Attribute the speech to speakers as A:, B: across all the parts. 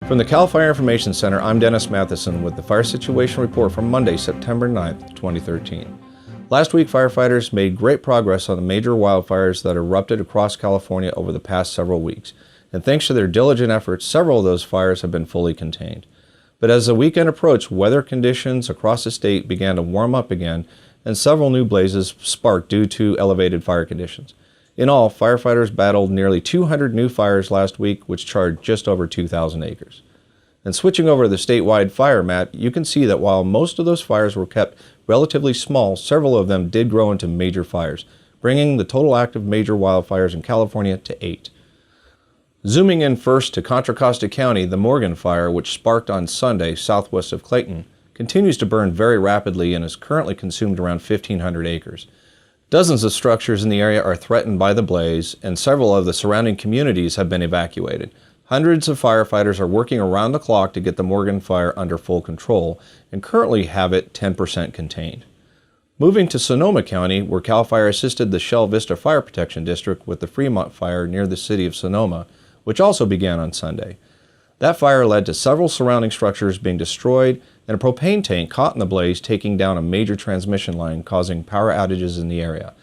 A: From the Cal Fire Information Center, I'm Dennis Matheson with the Fire Situation Report for Monday, September 9th, 2013. Last week, firefighters made great progress on the major wildfires that erupted across California over the past several weeks, and thanks to their diligent efforts, several of those fires have been fully contained. But as the weekend approached, weather conditions across the state began to warm up again, and several new blazes sparked due to elevated fire conditions. In all, firefighters battled nearly 200 new fires last week, which charred just over 2,000 acres. And switching over to the statewide fire map, you can see that while most of those fires were kept relatively small, several of them did grow into major fires, bringing the total active major wildfires in California to 8. Zooming in first to Contra Costa County, the Morgan Fire, which sparked on Sunday southwest of Clayton, continues to burn very rapidly and has currently consumed around 1,500 acres. Dozens of structures in the area are threatened by the blaze, and several of the surrounding communities have been evacuated. Hundreds of firefighters are working around the clock to get the Morgan Fire under full control and currently have it 10% contained. Moving to Sonoma County, where CAL FIRE assisted the Shell Vista Fire Protection District with the Fremont Fire near the city of Sonoma, which also began on Sunday. That fire led to several surrounding structures being destroyed and a propane tank caught in the blaze, taking down a major transmission line, causing power outages in the area.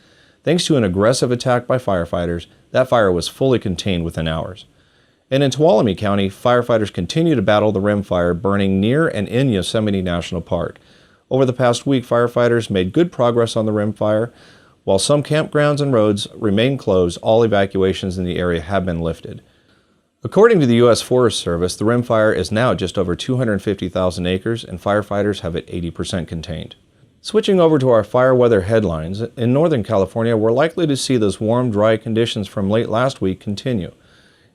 A: Thanks to an aggressive attack by firefighters, that fire was fully contained within hours. And in Tuolumne County, firefighters continue to battle the rim fire burning near and in Yosemite National Park. Over the past week, firefighters made good progress on the rim fire. While some campgrounds and roads remain closed, all evacuations in the area have been lifted. According to the U.S. Forest Service, the rim fire is now just over 250,000 acres and firefighters have it 80% contained. Switching over to our fire weather headlines, in Northern California, we're likely to see those warm, dry conditions from late last week continue.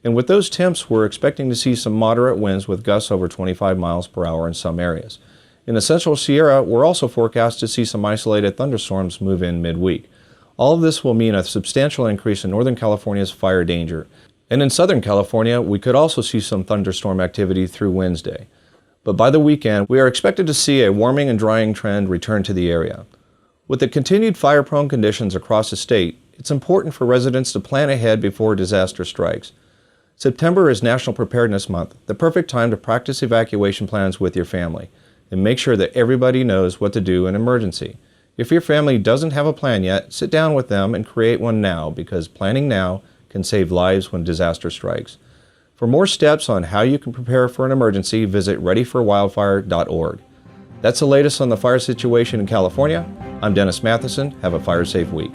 A: And with those temps, we're expecting to see some moderate winds with gusts over 25 miles per hour in some areas. In the Central Sierra, we're also forecast to see some isolated thunderstorms move in midweek. All of this will mean a substantial increase in Northern California's fire danger. And in Southern California, we could also see some thunderstorm activity through Wednesday. But by the weekend, we are expected to see a warming and drying trend return to the area. With the continued fire-prone conditions across the state, it's important for residents to plan ahead before disaster strikes. September is National Preparedness Month, the perfect time to practice evacuation plans with your family, and make sure that everybody knows what to do in an emergency. If your family doesn't have a plan yet, sit down with them and create one now, because planning now can save lives when disaster strikes. For more steps on how you can prepare for an emergency, visit readyforwildfire.org. That's the latest on the fire situation in California. I'm Dennis Matheson. Have a fire-safe week.